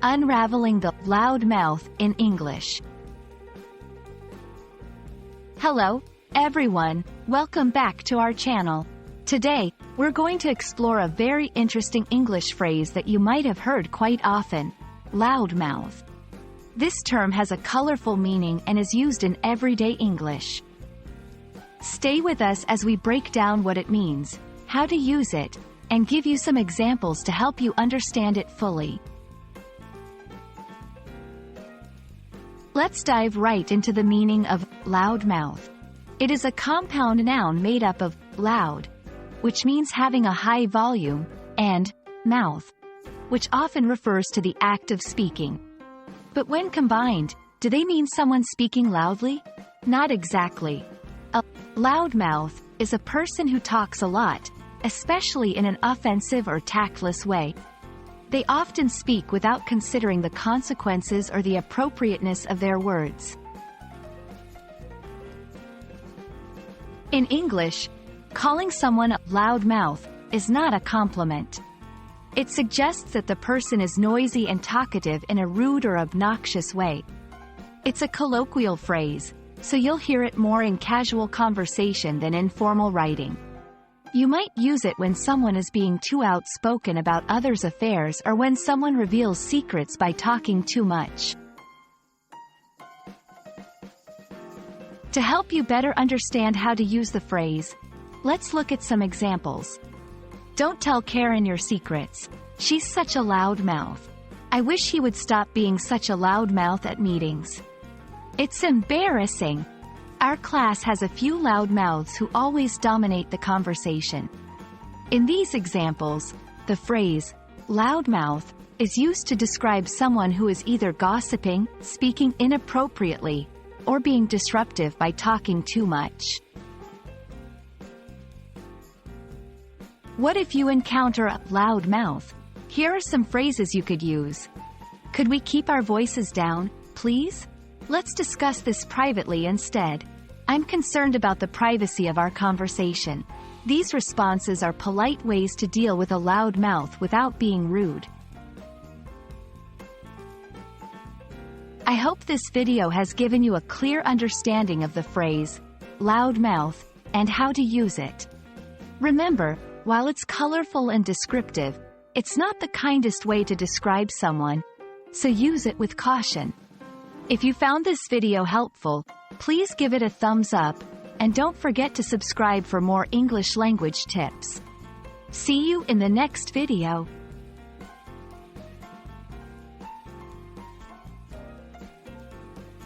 Unraveling the Loud Mouth in English. Hello, everyone. Welcome back to our channel. Today, we're going to explore a very interesting English phrase that you might have heard quite often: loudmouth. This term has a colorful meaning and is used in everyday English. Stay with us as we break down what it means, how to use it, and give you some examples to help you understand it fully. Let's dive right into the meaning of loudmouth. It is a compound noun made up of loud, which means having a high volume, and mouth, which often refers to the act of speaking. But when combined, do they mean someone speaking loudly? Not exactly. A loudmouth is a person who talks a lot, especially in an offensive or tactless way. They often speak without considering the consequences or the appropriateness of their words. In English, calling someone a loudmouth is not a compliment. It suggests that the person is noisy and talkative in a rude or obnoxious way. It's a colloquial phrase, so you'll hear it more in casual conversation than in formal writing. You might use it when someone is being too outspoken about others' affairs or when someone reveals secrets by talking too much. To help you better understand how to use the phrase, let's look at some examples. Don't tell Karen your secrets. She's such a loud mouth. I wish he would stop being such a loud mouth at meetings. It's embarrassing. Our class has a few loud mouths who always dominate the conversation. In these examples, the phrase loudmouth is used to describe someone who is either gossiping, speaking inappropriately, or being disruptive by talking too much. What if you encounter a loud mouth? Here are some phrases you could use. Could we keep our voices down, please? Let's discuss this privately instead. I'm concerned about the privacy of our conversation. These responses are polite ways to deal with a loud mouth without being rude. I hope this video has given you a clear understanding of the phrase loudmouth and how to use it. Remember, while it's colorful and descriptive, it's not the kindest way to describe someone, so use it with caution. If you found this video helpful, please give it a thumbs up, and don't forget to subscribe for more English language tips. See you in the next video.